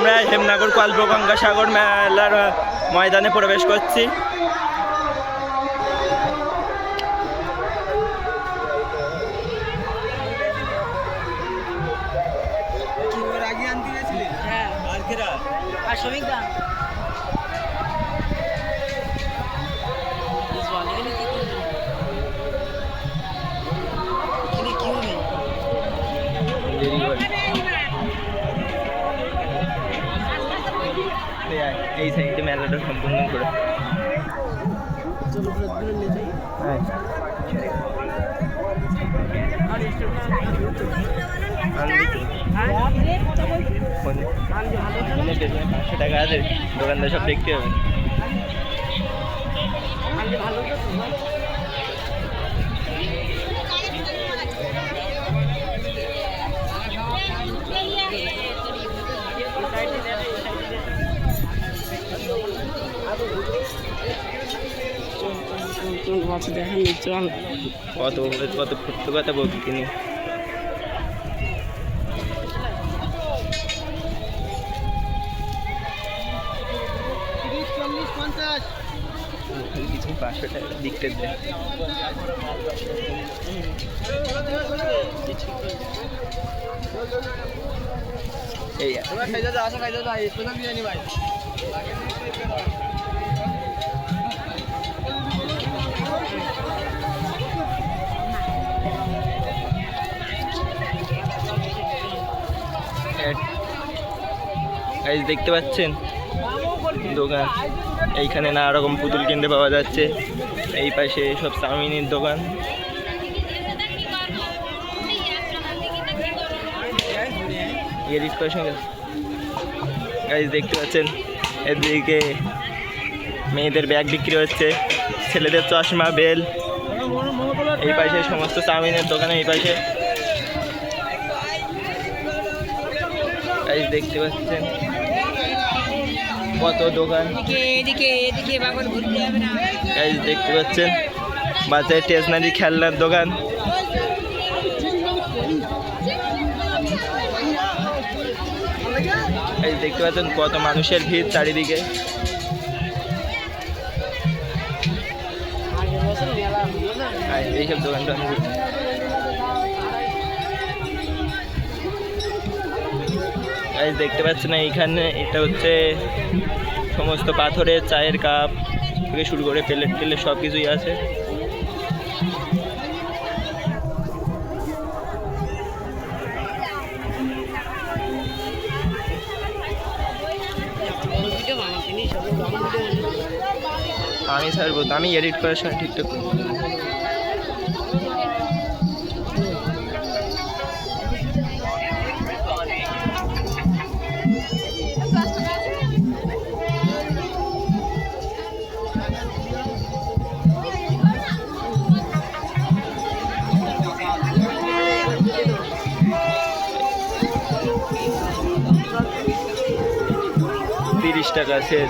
আমরা হেমনগর কল্পগঙ্গা সাগর মেলার ময়দানে প্রবেশ করছি। এই সাইডে মেলাটা সম্পূর্ণ করে $500 আছে, দোকানদার সব দেখতে হবে। কত কত ফুটতে কথা বলছি তিনি। কিছু $500 দিকতে দেয়। এই দেখতে পাচ্ছেন দোকান, এইখানে নানা রকম পুতুল কিনতে পাওয়া যাচ্ছে। এই পাশে সব চাউমিনের দোকান। দেখতে পাচ্ছেন এদিকে মেয়েদের ব্যাগ বিক্রি হচ্ছে, ছেলেদের চশমা, বেল। এই পাশে সমস্ত চাউমিনের দোকান। এই পাশে দেখতে পাচ্ছেন কত দোকান। দেখতে পাচ্ছেন বাচ্চাদের স্টেশনারি খেলনার দোকান। এই দেখতে পাচ্ছেন কত মানুষের ভিড় চারিদিকে। এইসব দোকানটা দেখতে পাচ্ছেন না, এইখানে এটা হচ্ছে সমস্ত পাথরের চায়ের কাপ থেকে শুরু করে প্লেট টেলে সব কিছুই আছে। আমি ছাড়বো, আমি এডিট করার সময় ঠিকঠাক $30 সেল।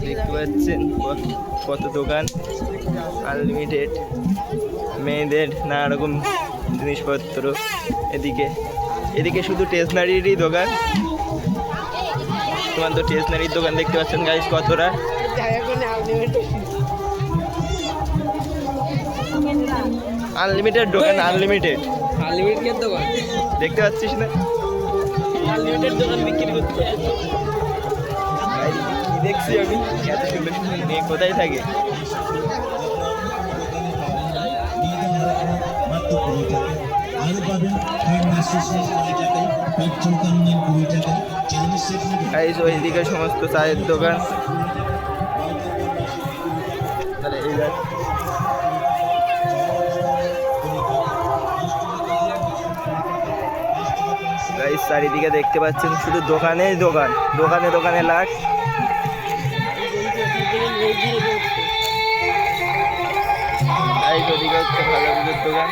দেখতে পাচ্ছেন কত দোকান, আনলিমিটেড মেয়েদের নানা রকম জিনিসপত্র। এদিকে শুধু স্টেশনারিরই দোকান। তোমার তো স্টেশনারির দোকান দেখতে পাচ্ছেন গাইস কতটা। আনলিমিটেড দোকান, আনলিমিটেড দোকান দেখতে পাচ্ছিস না? আনলিমিটেড দোকান বিক্রি করতে দেখছি আমি। এত সুন্দর সুন্দর মেয়ে কোথায় থাকে? ওইদিকে সমস্ত চায়ের দোকান। চারিদিকে দেখতে পাচ্ছেন শুধু দোকানে দোকান, দোকানে দোকানে লাট। ওদিকে হচ্ছে ভালো পুজোর দোকান।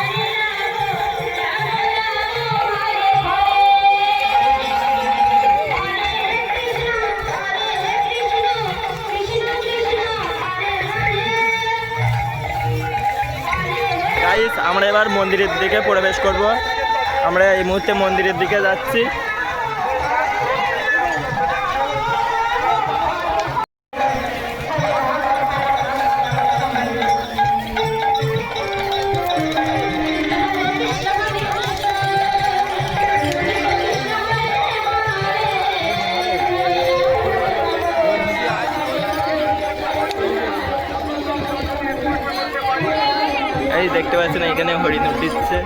এবার মন্দিরের দিকে প্রবেশ করব। আমরা এই মুহূর্তে মন্দিরের দিকে যাচ্ছি। এই দেখতে পাচ্ছেন এখানে হরিণ উঠছে।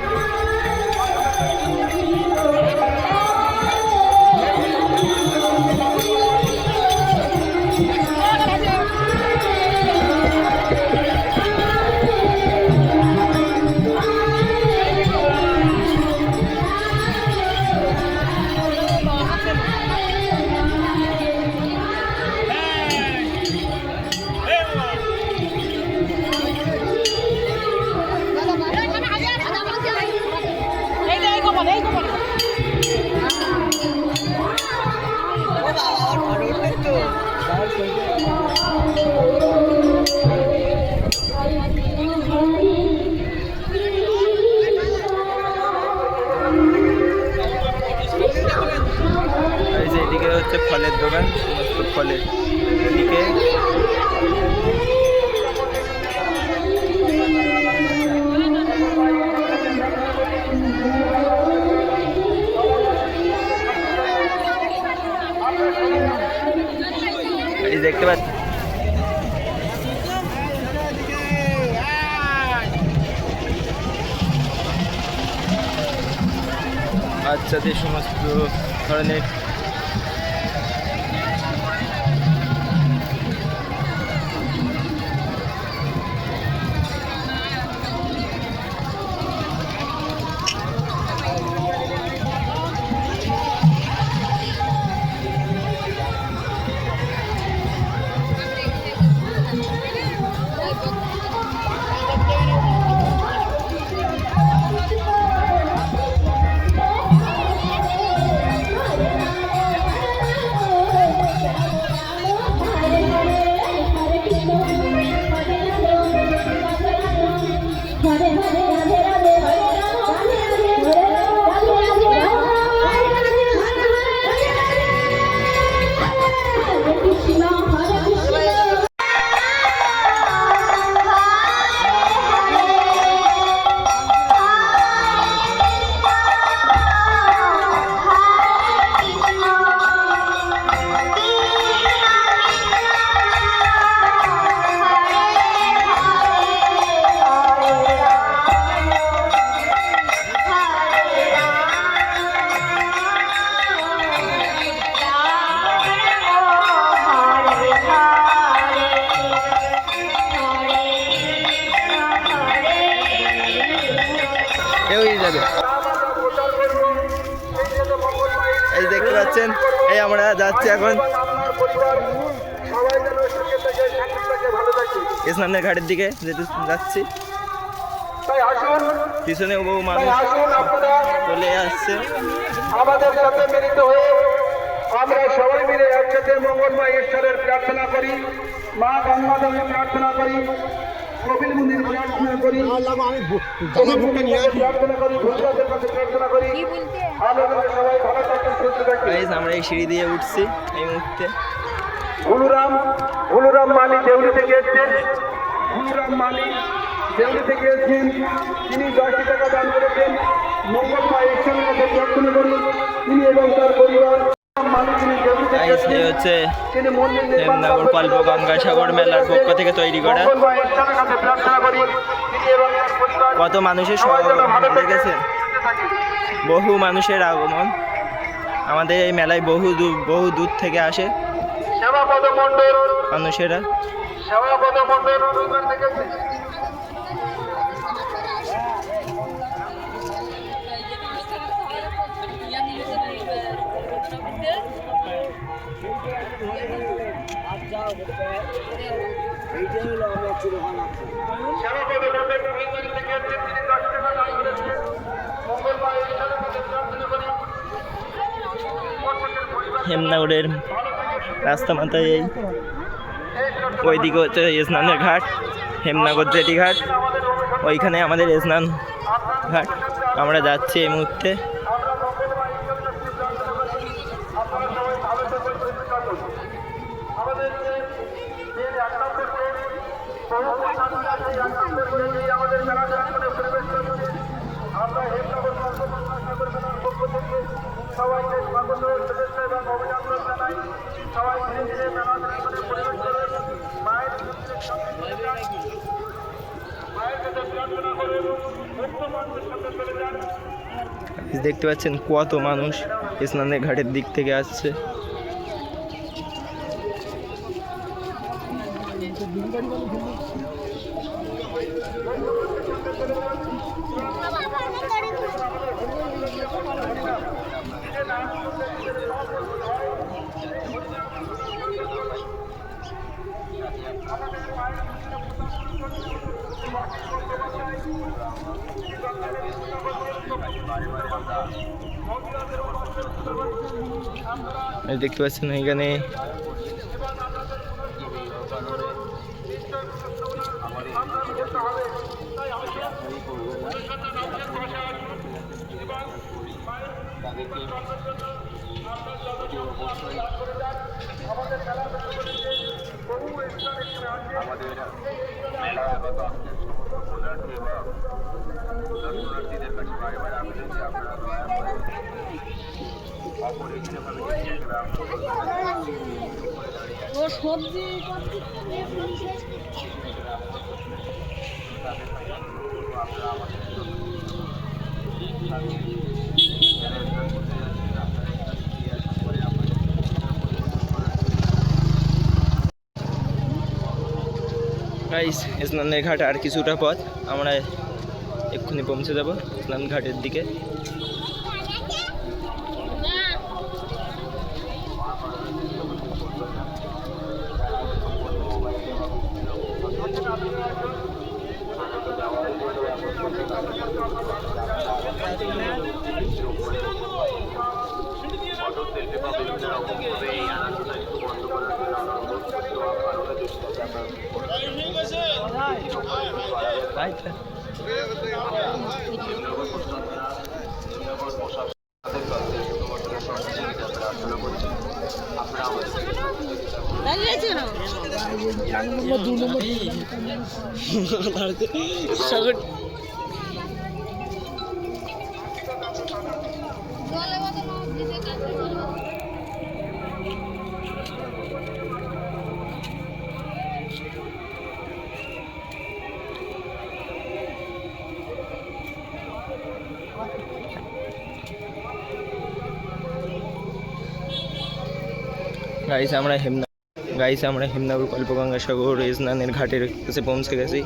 এদিকে হচ্ছে ফলের দোকান, সমস্ত ফলের এদিকে এই দেখতে পাচ্ছি বাচ্চাদের সমস্ত ধরনের যাবে। এই দেখতে পাচ্ছেন, এই আমরা যাচ্ছি এখন স্নানের ঘাটের দিকে যেতে যাচ্ছি। পিছনে বহু মানুষ চলে আসছে। আমাদের সাথে মিলিত হয়ে আমরা সবাই মিলে একসাথে মঙ্গলময় ঈশ্বরের প্রার্থনা করি, মা গঙ্গা দেবীর প্রার্থনা করি, কপিল মুনির প্রার্থনা করি, প্রার্থনা করি, ভূতদের কাছে প্রার্থনা করি। সবাই ভালো থাকুন, সুস্থ থাকুন। আমরা এই সিঁড়ি দিয়ে উঠছি এই মুহূর্তে। ভুলুরাম মালি দেউলি থেকে এসছেন। ভুলুরাম মালি দেউলি থেকে এসছেন। তিনি 10 টাকা দান করেছেন। মঙ্গলময় ঈশ্বরের কাছে প্রার্থনা করি তিনি এবং তার পরিবার। হচ্ছে হেমনগর কল্প গঙ্গাসাগর মেলার পক্ষ থেকে তৈরি করা। কত মানুষের দেখেছেন, বহু মানুষের আগমন। আমাদের এই মেলায় বহু দূর থেকে আসে মানুষেরা। হেমনগরের রাস্তা মাথায় এই ওইদিকে হচ্ছে স্নানের ঘাট, হেমনগর জেটি ঘাট। ওইখানে আমাদের স্নান ঘাট আমরা যাচ্ছি এই মুহূর্তে। আমরা হেমনগর সাগরের পক্ষ থেকে সবাইকে স্বাগত শুভেচ্ছা এবং অভিনন্দন জানাই। সবাই ধীরে ধীরে মেলা পরিবেশ করে মায়ের কাছে প্রার্থনা করে মুক্ত মানুষের সাথে চলে যান। দেখতে পাচ্ছেন কত মানুষ স্নানের ঘাটের দিক থেকে আসছে। দেখতে পাচ্ছেন এখানে ও সবজি গাইস স্নানের ঘাট আর কিছুটা পথ, আমরা এক্ষুনি পৌঁছে যাব স্নান ঘাটের দিকে। গাইস আমরা হেমনগর কল্পগঙ্গা সাগর স্নানের ঘাটের কাছে পৌঁছে গেছি।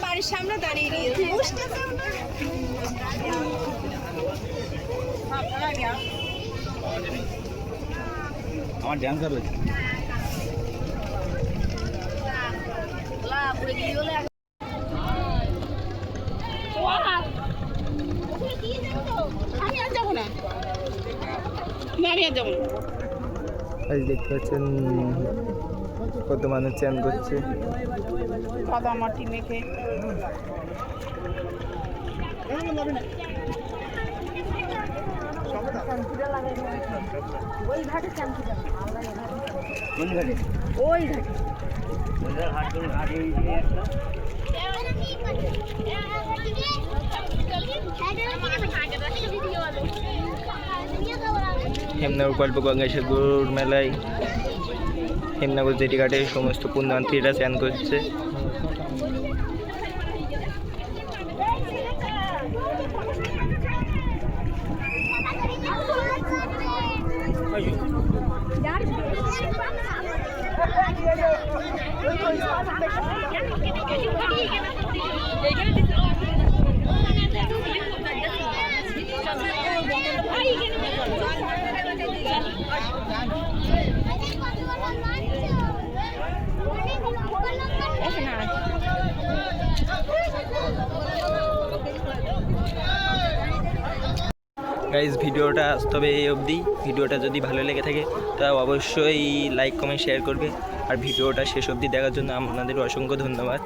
বাড়ির সামনে দাঁড়িয়ে আমার ড্যান্সার হয়েছে। আমি আর যাবো না, আমি আর যাবো না। দেখতে পাচ্ছেন কত মানুষ চান করছে। কাদা মাটি মেখে ওই ঘাটে ওই ঘাটে হেমনগর কল্পগঙ্গা সাগর মেলায় হেমনগর জেটি ঘাটে সমস্ত পুণ্যার্থীরা চান করছে। গাইজ ভিডিওটা তবে এই অবধি। ভিডিওটা যদি ভালো লেগে থাকে তা অবশ্যই লাইক কমেন্ট শেয়ার করবে। আর ভিডিওটা শেষ অবধি দেখার জন্য আপনাদের অসংখ্য ধন্যবাদ।